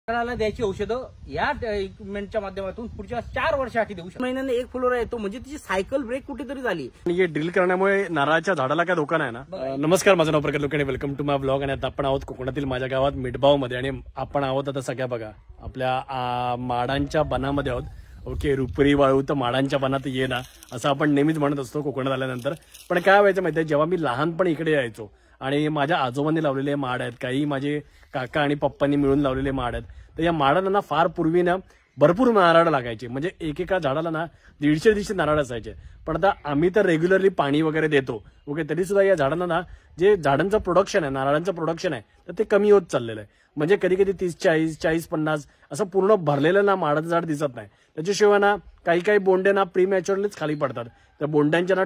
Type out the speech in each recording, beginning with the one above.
नारळाला द्यायची औषधं या इक्विपमेंटच्या माध्यमातून पुढच्या 4 वर्षासाठी देऊ शकतो. महिन्याने एक फुलोरा येतो म्हणजे तिची सायकल ब्रेक कुठेतरी झाली. हे ड्रिल करण्यामुळे नारळाच्या झाडाला काय धोका नाही ना? नमस्कार, माझं नाव Prakash Lokhande, welcome to my blog. आणि आता आपण आहोत कोकणातील माझ्या गावात मिठबाव मध्ये आणि आपण आहोत आता सगळ्या बघा आपल्या माडांच्या बनामध्ये आहोत. ओके, रुपरी वाळू तर माडांच्या बनात ये ना असं आपण नेहमीच म्हणत असतो कोकणात आल्यानंतर. पण काय व्हायचं माहितीये, जेव्हा मी लहानपणी इकडे यायचो आणि माझ्या आजोबांनी लावलेले माड आहेत, काही माझे काका आणि पप्पांनी मिळून लावलेले माड आहेत, तर या माडांना ना फार पूर्वी ना भरपूर नारळ लागायचे. म्हणजे एकेका झाडाला ना 150 नारळ असायचे. पण आता आम्ही तर रेग्युलरली पाणी वगैरे देतो. ओके, तरी सुद्धा या झाडांना ना जे झाडांचं प्रोडक्शन आहे, नारळांचं प्रोडक्शन आहे, तर ते कमी होत चाललेलं आहे. म्हणजे कधी कधी 30-40, 40-50 असं पूर्ण भरलेलं ना माडाचं झाड दिसत नाही. त्याच्याशिवाय ना काही बोंडे ना प्रीमॅच्युअरलीच खाली पडतात. त्या बोंड्यांच्या ना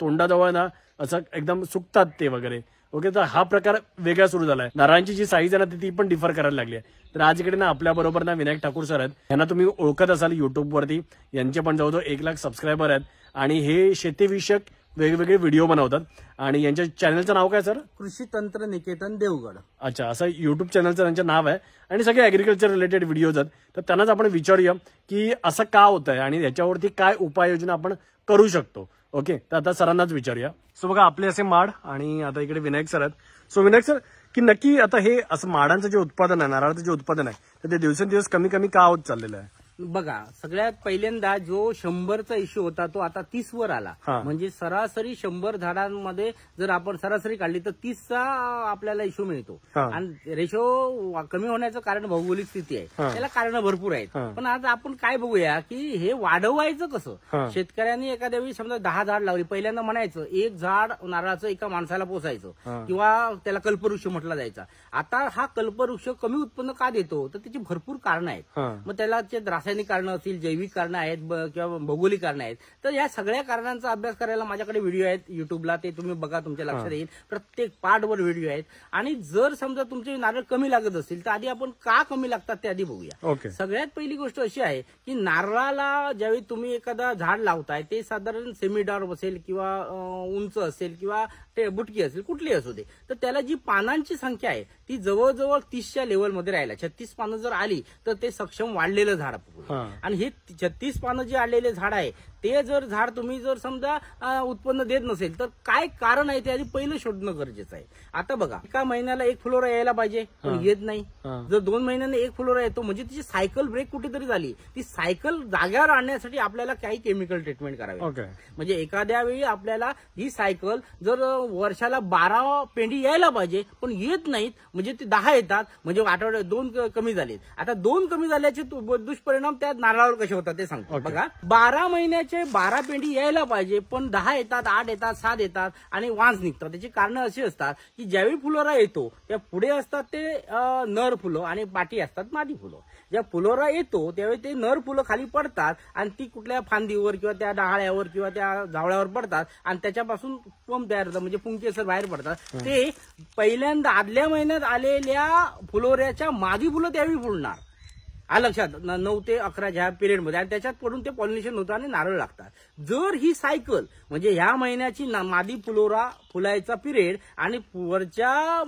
तोंडाजवळ ना असं एकदम सुकतात ते वगैरे. ओके, तर हा प्रकार वेगळा सुरू झालाय. नारळांची जी साईज आहे ना ती पण डिफर करायला लागली आहे. तर आज इकडे ना आपल्या बरोबर ना विनायक ठाकूर सर आहेत. यांना तुम्ही ओळखत असाल युट्यूबवरती. यांचे पण जवळजवळ 1 लाख सबस्क्रायबर आहेत आणि हे शेतीविषयक वेगवेगळे व्हिडिओ बनवतात. आणि यांच्या चॅनलचं नाव काय सर? कृषी तंत्र निकेतन देवगड. अच्छा, असं युट्यूब चॅनलचं त्यांचं नाव आहे आणि सगळे ऍग्रिकल्चर रिलेटेड व्हिडिओज आहेत. तर त्यांनाच आपण विचारूया की असं का होत आहे आणि याच्यावरती काय उपाययोजना आपण करू शकतो. ओके, तर आता सरांनाच विचारूया. सो बघा आपले असे माड आणि आता इकडे विनायक सर आहेत. सो विनायक सर, की नक्की आता हे असं माडांचं जे उत्पादन आहे, नारळाचं जे उत्पादन आहे, तर ते दिवसेंदिवस कमी का होत चाललेलं आहे? बघा, सगळ्यात पहिल्यांदा जो 100चा इश्यू होता तो आता 30 वर आला. म्हणजे सरासरी 100 झाडांमध्ये जर आपण सरासरी काढली तर 30चा आपल्याला इश्यू मिळतो. आणि रेशो कमी होण्याचं कारण भौगोलिक स्थिती आहे. त्याला कारण भरपूर आहेत. पण आज आपण काय बघूया की हे वाढवायचं कसं. शेतकऱ्यांनी एखाद्या वेळी समजा 10 झाड लावली, पहिल्यांदा म्हणायचं 1 झाड नारळाचं एका माणसाला पोसायचं किंवा त्याला कल्पवृक्ष म्हटला जायचा. आता हा कल्पवृक्ष कमी उत्पन्न का देतो तर त्याची भरपूर कारण आहेत. मग त्याला रासायनिक कारणं असतील, जैविक कारणं आहेत किंवा भौगोलिक कारणं आहेत. तर या सगळ्या कारणांचा अभ्यास करायला माझ्याकडे व्हिडिओ आहेत युट्यूबला, ते तुम्ही बघा, तुमच्या लक्षात येईल. प्रत्येक पार्टवर व्हिडिओ आहेत. आणि जर समजा तुमचे नारळ कमी लागत असतील तर आधी आपण का कमी लागतात ते आधी बघूया. सगळ्यात पहिली गोष्ट अशी आहे की नारळाला ज्यावेळी तुम्ही एखादा झाड लावताय ते साधारण सेमीडार असेल किंवा उंच असेल किंवा ते बुटकी असेल, कुठली असू दे, तर त्याला जी पानांची संख्या आहे ती जवळजवळ 30च्या लेवलमध्ये राहिला. 36 पानं जर आली तर ते सक्षम वाढलेलं झाड. आणि हे 36 पानं जे आलेले झाड आहे ते जर झाड तुम्ही जर समजा उत्पन्न देत नसेल तर काय कारण आहे ते आधी पहिलं शोधणं गरजेचं आहे. आता बघा, एका महिन्याला 1 फुलोरा यायला पाहिजे पण येत नाही. जर 2 महिन्याने 1 फुलोरा येतो म्हणजे तिची सायकल ब्रेक कुठेतरी झाली. ती सायकल जाग्यावर आणण्यासाठी आपल्याला काही केमिकल ट्रीटमेंट करावी. म्हणजे एखाद्या वेळी आपल्याला ही सायकल जर वर्षाला 12 पेंडी यायला पाहिजे पण येत नाहीत, म्हणजे ते 10 येतात, म्हणजे आठवड्यात 2 कमी झालेत. आता 2 कमी झाल्याचे दुष्परिणाम त्या नारळावर कसे होतात ते सांगतो. बघा, 12 महिन्याचे 12 पेंडी यायला पाहिजे पण 10 येतात, 8 येतात, 7 येतात आणि वांस निघतात. त्याची कारण अशी असतात की ज्यावेळी फुलोरा येतो त्या पुढे असतात ते नर फुलं आणि पाठी असतात मादी फुलं. ज्या फुलोरा येतो त्यावेळी ते नर फुलं खाली पडतात आणि ती कुठल्या फांदीवर किंवा त्या डहाळ्यावर किंवा त्या झावळ्यावर पडतात आणि त्याच्यापासून पंप तयार होतात, म्हणजे पुंकी असं बाहेर पडतात. ते पहिल्यांदा आदल्या महिन्यात आलेल्या फुलोऱ्याच्या मादी फुलं त्यावेळी फुलणार. लक्षात 9 ते 11 ह्या पिरियडमध्ये, आणि त्याच्यात पडून ते पॉलिनेशन होतं आणि नारळ लागतात. जर ही सायकल म्हणजे ह्या महिन्याची मादी फुलोरा फुलायचा पिरियड आणि वरच्या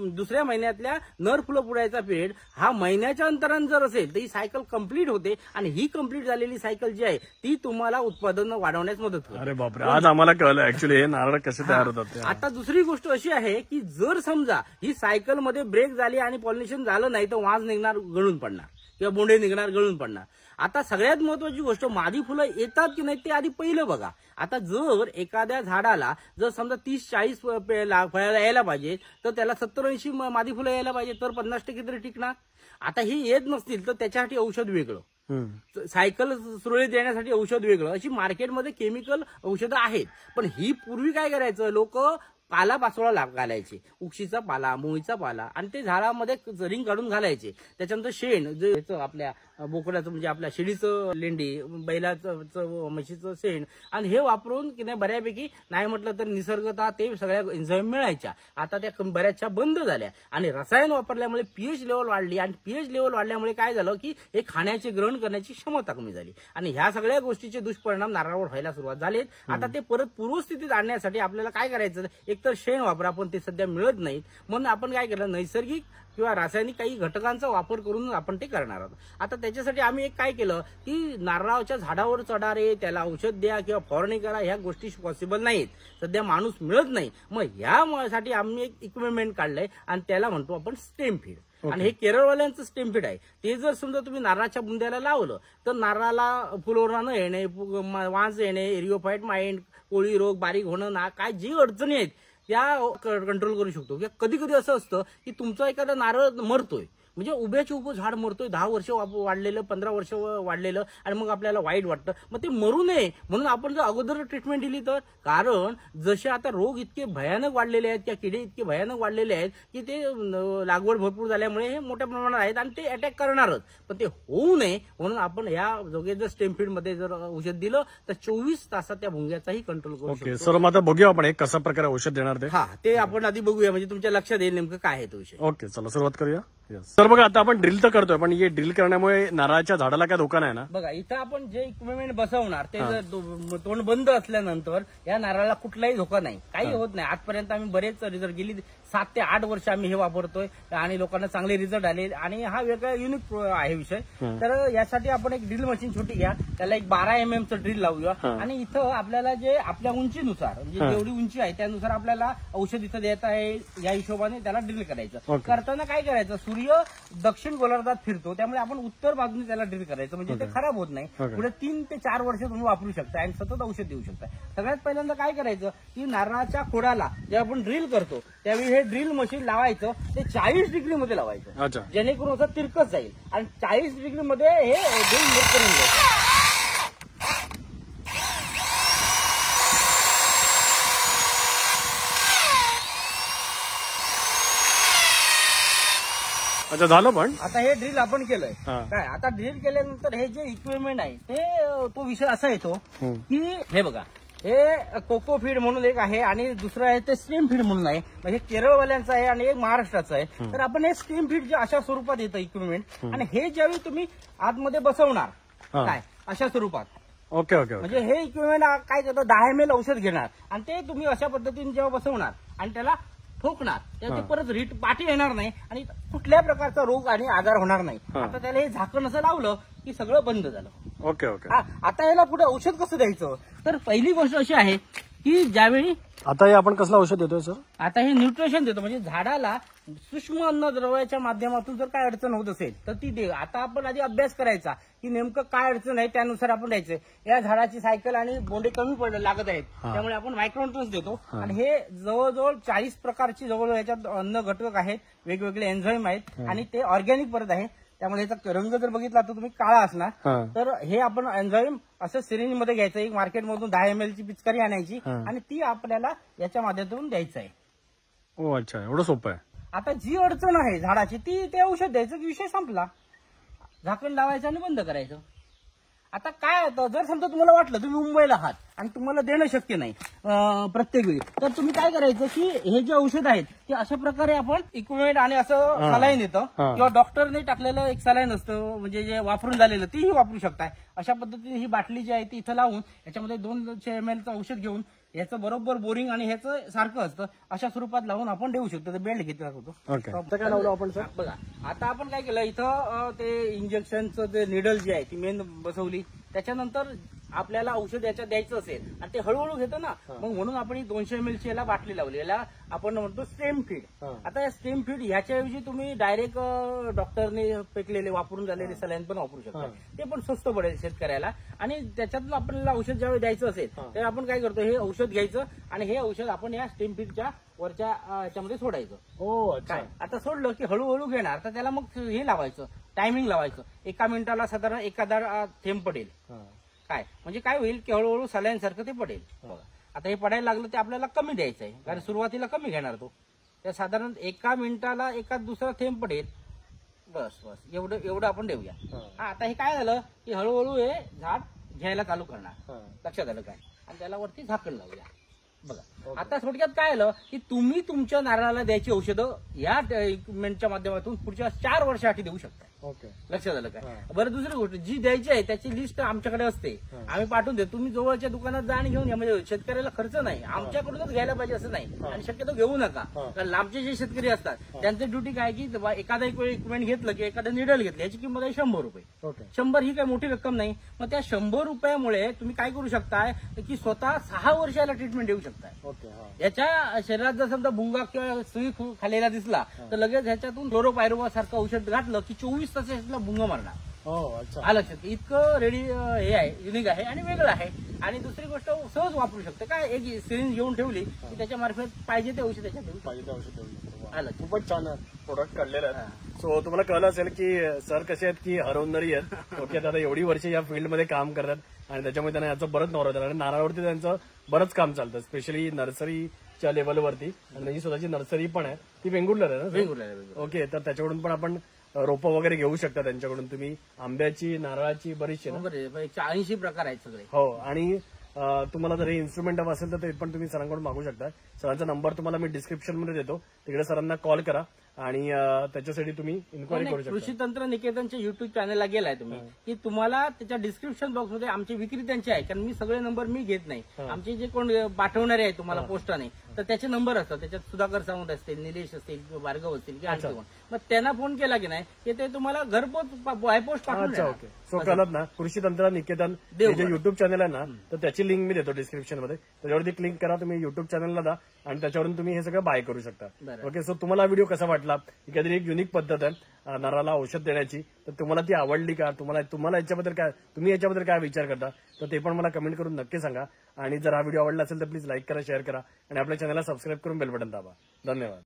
दुसऱ्या महिन्यातल्या नर फुलं फुलायचा पिरियड हा महिन्याच्या अंतराने जर असेल तर ही सायकल कंप्लीट होते. आणि ही कंप्लीट झालेली सायकल जी आहे ती तुम्हाला उत्पादन वाढवण्यास मदत करते. अरे बापरे, आज आम्हाला कळलं ऍक्च्युली हे नारळ कसे तयार होतात. आता दुसरी गोष्ट अशी आहे की जर समजा ही सायकल मध्ये ब्रेक झाली आणि पॉलिनेशन झालं नाही तर वांस निघणार, गळून पडणार किंवा बोंडे निघणार, गळून पडणार. आता सगळ्यात महत्वाची गोष्ट, मादी फुलं येतात की नाही ते आधी पहिलं बघा. आता जर एखाद्या झाडाला जर समजा 30-40 फळायला यायला पाहिजे तर त्याला 70-80 मादी फुलं यायला पाहिजे तर 50% तरी टिकणार. आता ही येत नसतील तर त्याच्यासाठी औषध वेगळं, सायकल सुरळीत येण्यासाठी औषध वेगळं, अशी मार्केटमध्ये केमिकल औषधं आहेत. पण ही पूर्वी काय करायचं, लोक पाला पाचोळा घालायचे, उक्षीचा पाला, मोळीचा पाला, आणि ते झाडामध्ये रिंग काढून घालायचे. त्याच्यानंतर शेण जे आपल्या बोकडाचं म्हणजे आपल्या शेळीचं लेंडी, बैलाचं, म्हशीचं शेण, आणि हे वापरून की नाही बऱ्यापैकी नाही म्हटलं तर निसर्गता ते सगळ्या एन्झाईम मिळायच्या. आता त्या बऱ्याचशा बंद झाल्या आणि रसायन वापरल्यामुळे पीएच लेवल वाढली. आणि पीएच लेवल वाढल्यामुळे काय झालं की हे खाण्याचे ग्रहण करण्याची क्षमता कमी झाली. आणि ह्या सगळ्या गोष्टीचे दुष्परिणाम नारळावर व्हायला सुरुवात झालेत. आता ते परत पूर्वस्थितीत आणण्यासाठी आपल्याला काय करायचं, एकतर शेण वापरा, पण ते सध्या मिळत नाहीत. म्हणून आपण काय केलं, नैसर्गिक किंवा रासायनिक काही घटकांचा वापर करून आपण ते करणार आहोत. आता त्याच्यासाठी आम्ही एक काय केलं की नारळाच्या झाडावर चढारे, त्याला औषध द्या किंवा फवारणी करा, ह्या गोष्टी पॉसिबल नाहीत. सध्या माणूस मिळत नाही. मग यासाठी आम्ही एक इक्विपमेंट काढलंय आणि त्याला म्हणतो आपण स्टेम फीड. आणि हे केरळवाल्यांचं स्टेम फीड आहे. ते जर समजा तुम्ही नारळाच्या बुंद्याला लावलं तर नारळाला फुलोरा न येणे, वांज येणे, एरिओफाइट माइंड, कोळी रोग, बारीक होणं, ना काय जी अडचणी आहेत त्या कंट्रोल करू शकतो. कधी कधी असं असतं की तुमचा एखादा नारळ मरतोय, म्हणजे उभ्याची उभं झाड मरतोय, 10 वर्ष वाढलेलं, 15 वर्ष वाढलेलं, आणि मग आपल्याला वाईट वाटतं. मग ते मरू नये म्हणून आपण जर अगोदर ट्रीटमेंट दिली तर, कारण जसे आता रोग इतके भयानक वाढलेले आहेत, त्या किडे इतके भयानक वाढलेले आहेत की ते लागवड भरपूर झाल्यामुळे हे मोठ्या प्रमाणात आहेत आणि ते अटॅक करणारच. पण ते होऊ नये म्हणून आपण या जोगे जर स्टेम फीड मध्ये जर औषध दिलं तर 24 तासात त्या भुंग्याचाही कंट्रोल करू शकतो. सर मग आता बघूया आपण एक कशा प्रकारे औषध देणार ते. हा, ते आपण आधी बघूया म्हणजे तुमच्या लक्षात येईल नेमकं काय आहे तो विषय. ओके, चला सुरुवात करूया. सर बघा, आता आपण ड्रिल तर करतोय, पण हे ड्रिल करण्यामुळे नारळाच्या झाडाला काय धोका नाही ना? बघा, इथं आपण जे इक्विपमेंट बसवणार ते जर तोंड बंद असल्यानंतर या नारळाला कुठलाही धोका नाही, काही होत नाही. आजपर्यंत आम्ही बरेच रिझल्ट गेली 7 ते 8 वर्ष आम्ही हे वापरतोय आणि लोकांना चांगले रिझल्ट आले. आणि हा वेगळा युनिक आहे विषय. तर यासाठी आपण एक ड्रिल मशीन छोटी घ्या, त्याला एक 12 mm चं ड्रिल लावूया आणि इथं आपल्याला जे आपल्या उंचीनुसार, म्हणजे जेवढी उंची आहे त्यानुसार आपल्याला औषध इथं द्यायचं आहे, या हिशोबाने त्याला ड्रिल करायचं. करताना काय करायचं, सूर्य दक्षिण गोलार्धात फिरतो, त्यामुळे आपण उत्तर बाजूने त्याला ड्रिल करायचं, म्हणजे ते खराब होत नाही. पुढे 3 ते 4 वर्ष तुम्ही वापरू शकता आणि सतत औषध देऊ शकता. सगळ्यात पहिल्यांदा काय करायचं की नारळाच्या खोडाला जेव्हा आपण ड्रिल करतो त्यावेळी हे ड्रिल मशीन लावायचं, ते 40 डिग्री मध्ये लावायचं, जेणेकरून असं तिरकत जाईल आणि 40 डिग्री मध्ये हे ड्रिल करून घ्यायचं. अच्छा, झालं. पण आता हे ड्रिल आपण केलंय काय, आता ड्रिल केल्यानंतर हे जे इक्विपमेंट आहे ते तो विषय असा येतो की हे बघा, हे कोको फीड म्हणून एक आहे आणि दुसरं आहे ते स्टीम फीड म्हणून आहे. म्हणजे केरळवाल्यांचं आहे आणि एक महाराष्ट्राचं आहे. तर आपण हे स्टीम फीड जे अशा स्वरूपात येतं इक्विपमेंट, आणि हे ज्यावेळी तुम्ही आतमध्ये बसवणार काय अशा स्वरूपात. Okay okay. म्हणजे हे इक्विपमेंट काय करतं, 10 ml औषध घेणार आणि ते तुम्ही अशा पद्धतीने जेव्हा बसवणार आणि त्याला ठोकणार, तेव्हा ते परत रीट पाठी येणार नाही आणि कुठल्या प्रकारचा रोग आणि आजार होणार नाही. आता त्याला हे झाकण असं लावलं की सगळं बंद झालं. Okay okay. आता याला पुढे औषध कसं द्यायचं, तर पहिली गोष्ट अशी आहे की ज्यावेळी आता हे आपण कसलं औषध देतोय सर? आता हे न्यूट्रिशन देतो, म्हणजे झाडाला सूक्ष्म अन्नद्रव्याच्या माध्यमातून जर काय अडचण होत असेल तर ती दे. आता आपण आधी अभ्यास करायचा की नेमकं काय अडचण आहे, त्यानुसार आपण द्यायचं. या झाडाची सायकल आणि बोंडे कमी लागत आहेत, त्यामुळे आपण मायक्रोन्यूट्रिएंट्स देतो. आणि हे जवळजवळ 40 प्रकारची जवळ याच्यात अन्न घटक आहेत, वेगवेगळे एन्झाईम आहेत आणि ते ऑर्गॅनिक परत आहे. त्यामुळे याचा रंग जर बघितला तर तुम्ही काळा असणार. तर हे आपण एन्झाईम असं सिरिंज मध्ये घ्यायचं, एक मार्केटमधून 10 ml ची पिचकारी आणायची आणि ती आपल्याला याच्या माध्यमातून द्यायचं आहे. ओ अच्छा, एवढं सोपं आहे. आता जी अडचण आहे झाडाची ती ते औषध द्यायचं की विषय संपला, झाकण लावायचं आणि बंद करायचं. आता काय होतं, जर समजा तुम्हाला वाटलं तुम्ही मुंबईला आहात आणि तुम्हाला देणं शक्य नाही प्रत्येक वेळी, तर तुम्ही काय करायचं की हे जे औषध आहेत ते अशा प्रकारे आपण इक्विपमेंट आणि असं सलाईन येतं किंवा डॉक्टरने टाकलेलं एक सलाईन असतं, म्हणजे जे वापरून झालेलं तीही वापरू शकताय. अशा पद्धतीने ही बाटली जी आहे ती इथं लावून याच्यामध्ये 200 ml औषध घेऊन याचं बरोबर बोरिंग आणि ह्याचं सारखं असतं अशा स्वरूपात लावून आपण देऊ शकतो. तर बेल्ट घेतला होतो. काय लावलं आपण सर? बघा, आता आपण काय केलं, इथं ते इंजेक्शनचं ते निडल जी आहे ती मेन बसवली. त्याच्यानंतर आपल्याला औषध याच्यात द्यायचं असेल आणि ते हळूहळू घेतं ना, मग म्हणून आपण 200 ml ची याला बाटली लावली. याला आपण म्हणतो स्टेम फीड. आता या स्टेम फीड ह्याच्याऐवजी तुम्ही डायरेक्ट डॉक्टरने पेकलेले वापरून झालेले सलाईन पण वापरू शकता. ते पण स्वस्त पडेल शेतकऱ्याला. आणि त्याच्यातून आपल्याला औषध ज्यावेळी द्यायचं असेल तर आपण काय करतो, हे औषध घ्यायचं आणि हे औषध आपण या स्टेम फीडच्या वरच्या याच्यामध्ये सोडायचं. हो काय, आता सोडलं की हळूहळू घेणार, तर त्याला मग हे लावायचं, टायमिंग लावायचं. 1 मिनिटाला साधारण 1 थेंब पडेल. काय म्हणजे काय होईल की हळूहळू सलाईन सारखं ते पडेल. बघा, आता हे पडायला लागलं ते आपल्याला कमी द्यायचं आहे, कारण सुरुवातीला कमी घेणार तो. त्या साधारण 1 मिनिटाला 1-2 थेंब पडेल. बस बस एवढं आपण देऊया. आता हे काय झालं की हळूहळू हे झाड घ्यायला चालू करणार. लक्षात आलं काय? आणि त्याला वरती झाकण लावूया. बघा, आता थोडक्यात काय आलं की तुम्ही तुमच्या नारळाला द्यायची औषधं या इक्विपमेंटच्या माध्यमातून पुढच्या 4 वर्षासाठी देऊ शकता. ओके. लक्षात आलं काय. बरं दुसरी गोष्ट जी द्यायची आहे त्याची लिस्ट आमच्याकडे असते, आम्ही पाठवून देतो. तुम्ही जवळच्या दुकानात जा आणि घेऊन घ्या. म्हणजे शेतकऱ्याला खर्च नाही, आमच्याकडूनच घ्यायला पाहिजे असं नाही. आणि शक्यतो घेऊ नका, कारण लांबचे जे शेतकरी असतात त्यांचं ड्युटी काय की एखादा इक्विपमेंट घेतलं की एखादं निडल घेतलं याची किंमत आहे 100 रुपये. 100 ही काही मोठी रक्कम नाही. मग त्या 100 रुपयामुळे तुम्ही काय करू शकताय की स्वतः 6 वर्षाला ट्रीटमेंट देऊ शकताय. याच्या शरीरात जर समजा भुंगा किंवा सुई खालेला दिसला तर लगेच ह्याच्यातून क्लोरोपायरोवा सारखं औषध घातलं की 24 तासाला भुंगा मारणार. आलं लक्षात. इतकं रेडी हे आहे, युनिक आहे आणि वेगळं आहे. आणि दुसरी गोष्ट सहज वापरू शकते. काय एक सिरिंज घेऊन ठेवली की त्याच्या मार्फत पाहिजे ते औषध त्याच्यात देऊ शकतो. आलं. खूपच छान प्रोडक्ट काढलेलं आहे. सो तुम्हाला कळलं असेल की सर कसे आहेत की हरवणारी आहेत. ओके, आता एवढी वर्ष या फील्डमध्ये काम करतात आणि त्याच्यामुळे त्यांना याचं बरंच नॉलेज आहे. आणि नारळावरती त्यांचं बरंच काम चालतं, स्पेशली नर्सरीच्या लेवलवरती. आणि त्यांची स्वतःची नर्सरी पण आहे, ती वेंगुर्ल्याला आहे ना. वेंगुर्ल्याला. ओके, तर त्याच्याकडून पण आपण रोपं वगैरे घेऊ शकता त्यांच्याकडून. तुम्ही आंब्याची, नारळाची बरीचशी ना. 80 प्रकार आहेत सगळे. हो. आणि तुम्हाला जर हे इन्स्ट्रुमेंट हवं असेल तर ते पण तुम्ही सरांकडून मागू शकता. सरांचा नंबर तुम्हाला मी डिस्क्रिप्शन मध्ये देतो, तिकडे सरांना कॉल करा आणि त्याच्यासाठी तुम्ही इन्क्वायरी करू शकता. कृषी तंत्र निकेतनच्या युट्यूब चॅनलला गेलाय तुम्ही की तुम्हाला त्याच्या डिस्क्रिप्शन बॉक्समध्ये आमचे विक्रेत्यांचे आहे, कारण मी सगळे नंबर मी घेत नाही. आमचे जे कोण पाठवणारे आहेत तुम्हाला पोस्टाने तर त्याचे नंबर असतात. त्याच्यात सुधाकर सावंत असतील, निलेश असतील, भार्गव असतील की आणखी कोण. मग त्यांना फोन केला की नाही की ते तुम्हाला घरपोच बायपोस्ट पाठवून. ओके. सो कळत ना, कृषी तंत्र निकेतन जे युट्यूब चॅनल आहे ना, तर त्याची लिंक मी देतो डिस्क्रिप्शन मध्ये. त्याच्यावरती क्लिक करा, तुम्ही युट्यूब चॅनलला जा आणि त्याच्यावरून तुम्ही हे सगळं बाय करू शकता. ओके. सो तुम्हाला हा व्हिडिओ कसा वाटला? काहीतरी एक युनिक पद्धत आहे नारळाला औषध देण्याची, तर तुम्हाला ती आवडली का? तुम्हाला याच्याबद्दल काय, तुम्ही याच्याबद्दल काय विचार करता, तर ते पण मला कमेंट करून नक्की सांगा. आणि जर हा व्हिडिओ आवडला असेल तर प्लीज लाईक करा, शेअर करा आणि आपल्या चॅनलला सबस्क्राईब करून बेल बटन दाबा. धन्यवाद.